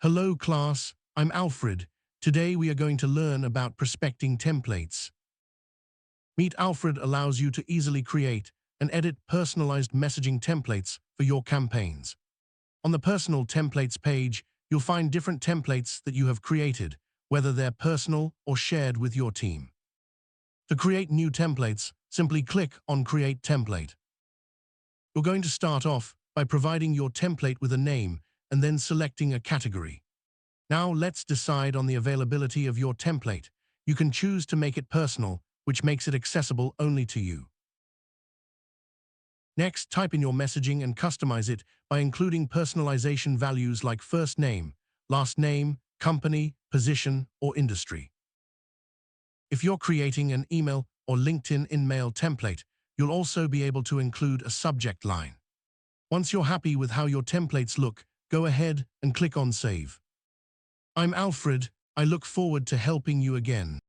Hello class, I'm Alfred. Today we are going to learn about prospecting templates. Meet Alfred allows you to easily create and edit personalized messaging templates for your campaigns. On the Personal Templates page, you'll find different templates that you have created, whether they're personal or shared with your team. To create new templates, simply click on Create Template. You're going to start off by providing your template with a name and then selecting a category. Now let's decide on the availability of your template. You can choose to make it personal, which makes it accessible only to you. Next, type in your messaging and customize it by including personalization values like first name, last name, company, position, or industry. If you're creating an email or LinkedIn InMail template, you'll also be able to include a subject line. Once you're happy with how your templates look, go ahead and click on Save. I'm Alfred. I look forward to helping you again.